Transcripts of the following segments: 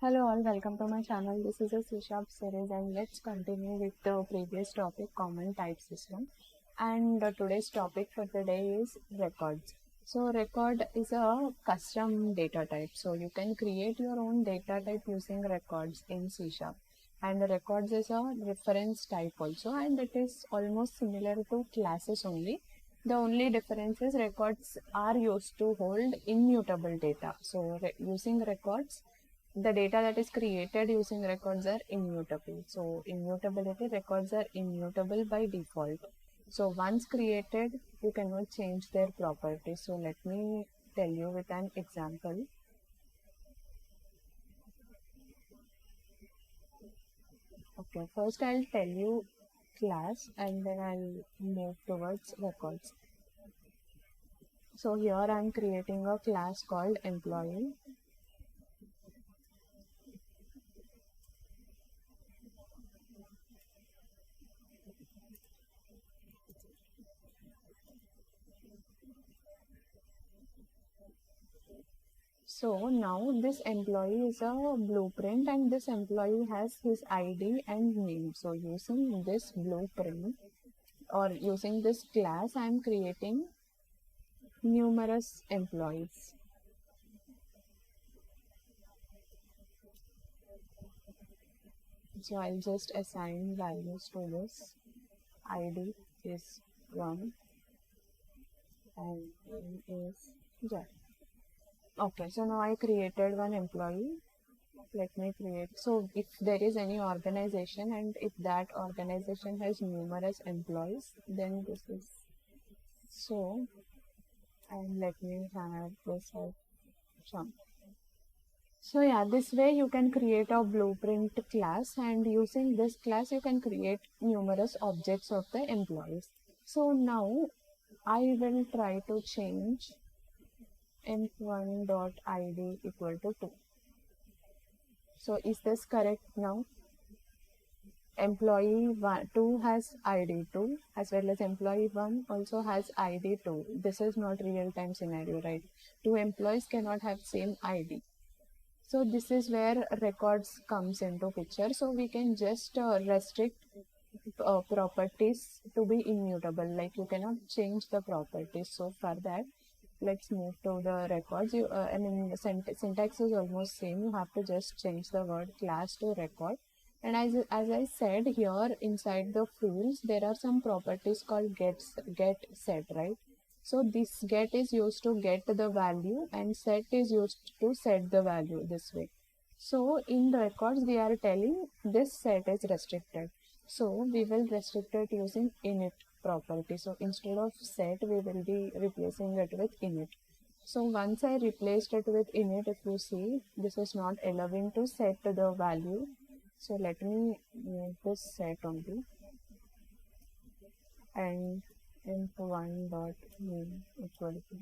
Hello all, welcome to my channel. This is a C# series and let's continue with the previous topic, common type system. And today's topic for the day is records. So record is a custom data type. So you can create your own data type using records in C#. And records is a reference type also, and it is almost similar to classes only. The only difference is records are used to hold immutable data. So using records, the data that is created using records are immutable. So immutability, records are immutable by default. So once created, you cannot change their properties. So let me tell you with an example. Okay, first I'll tell you class and then I'll move towards records. So here I'm creating a class called employee. So now this employee is a blueprint and this employee has his ID and name. So using this blueprint or using this class, I am creating numerous employees. So I'll just assign values to this. ID is 1 and name is Jack. Okay, so now I created one employee. Let me create. So if there is any organization and if that organization has numerous employees, then this is so. And let me have this option. So yeah, this way you can create a blueprint class, and using this class you can create numerous objects of the employees. So now I will try to change emp1.id equal to 2. So is this correct now? Employee 2 has ID 2 as well as employee 1 also has ID 2. This is not real time scenario, right? Two employees cannot have same ID. So this is where records comes into picture. So we can just restrict properties to be immutable, like you cannot change the properties. So for that, let's move to the records. Syntax is almost same. You have to just change the word class to record. And as I said, here inside the fields there are some properties called get set, right? So this get is used to get the value and set is used to set the value this way. So in records we are telling this set is restricted. So we will restrict it using init property. So instead of set we will be replacing it with init. So once I replaced it with init, if you see, this is not allowing to set the value. So let me make this set only and emp1.name equal to.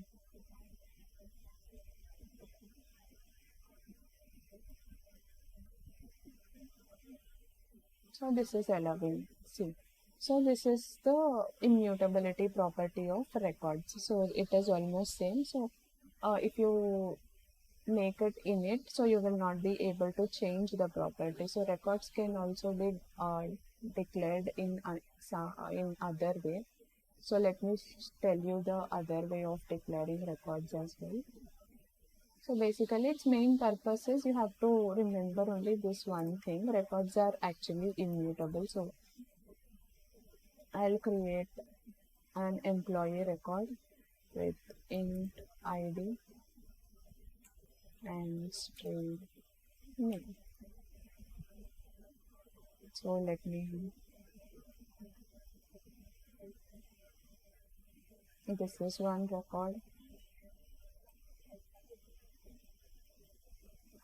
So this is allowing. See. So this is the immutability property of records. So it is almost same. So if you make it init, so you will not be able to change the property. So records can also be declared in other way. So let me tell you the other way of declaring records as well. So basically its main purpose is you have to remember only this one thing. Records are actually immutable. So I'll create an employee record with int ID and string name. So let me, this is one record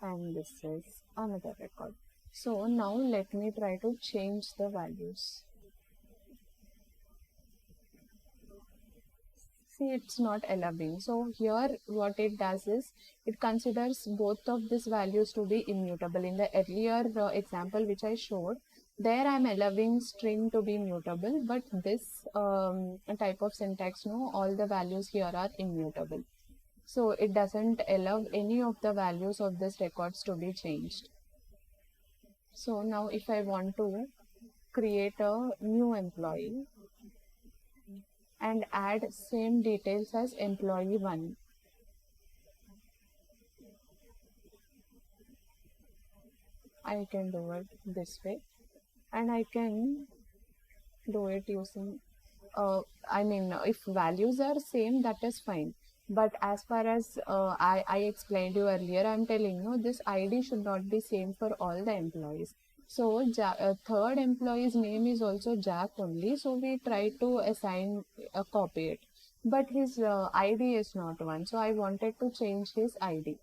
and this is another record. So now let me try to change the values. See, it's not allowing. So here what it does is it considers both of these values to be immutable. In the earlier example which I showed, there I'm allowing string to be mutable, but this type of syntax, no, all the values here are immutable. So it doesn't allow any of the values of this records to be changed. So now if I want to create a new employee and add same details as employee 1, I can do it this way, and I can do it using I mean, if values are same, that is fine. But as far as I explained you earlier, I'm telling you this ID should not be same for all the employees. So third employee's name is also Jack only. So we try to assign copy it. But his ID is not one. So I wanted to change his ID.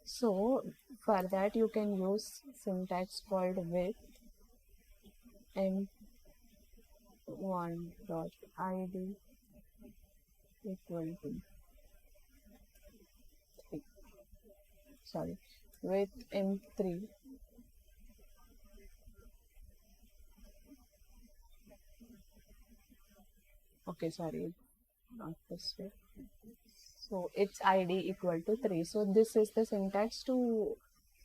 So for that you can use syntax called with m1 dot id equal to 3, sorry, with m3, okay, sorry, not this way. So its id equal to 3. So this is the syntax to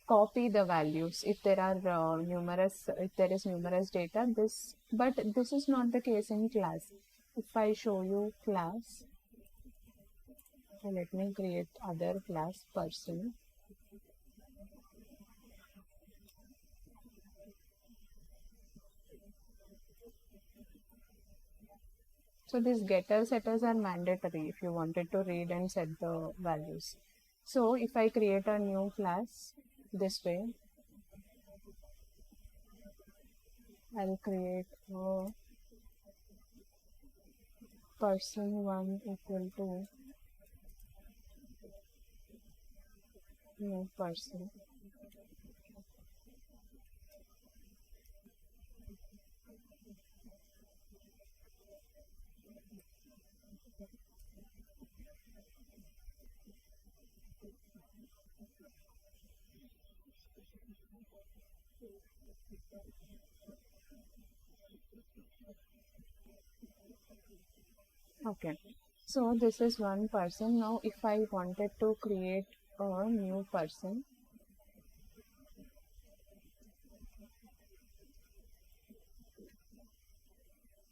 copy the values if there are if there is numerous data. This, but this is not the case in class. If I show you class, so let me create other class person. So these getter setters are mandatory if you wanted to read and set the values. So if I create a new class this way, I'll create a person 1 equal to new person. Okay, so this is one person. Now if I wanted to create a new person,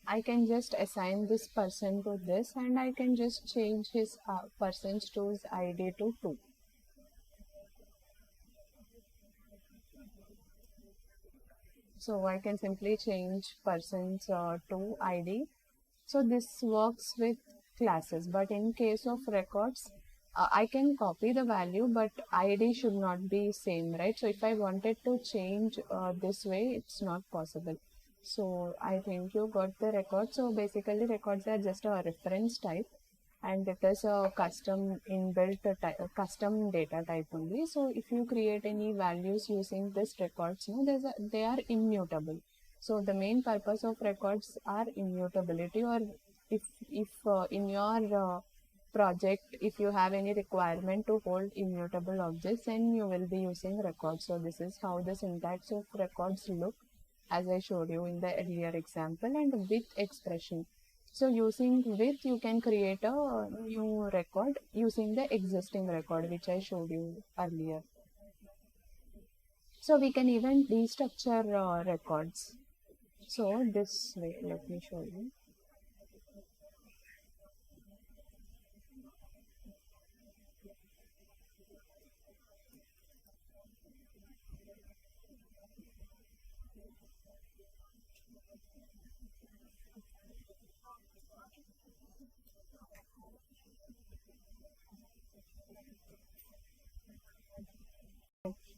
I can just assign this person to this, and I can just change his person's choose ID to 2. So I can simply change person's to ID. So this works with classes, but in case of records, I can copy the value, but ID should not be same, right? So if I wanted to change this way, it's not possible. So I think you got the record. So basically records are just a reference type, and it is a custom inbuilt custom data type only. So if you create any values using this records, they are immutable. So the main purpose of records are immutability, or if in your project, if you have any requirement to hold immutable objects, then you will be using records. So this is how the syntax of records look, as I showed you in the earlier example. And with expression, so using with, you can create a new record using the existing record which I showed you earlier. So we can even destructure records. So this way, let me show you.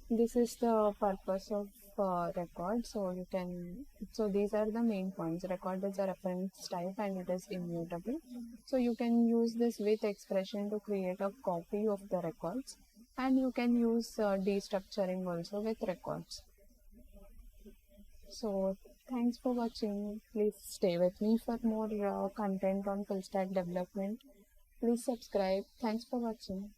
This is the purpose of record. So you can, so these are the main points. Record is a reference type and it is immutable. So you can use this with expression to create a copy of the records, and you can use destructuring also with records. So thanks for watching. Please stay with me for more content on full stack development. Please subscribe. Thanks for watching.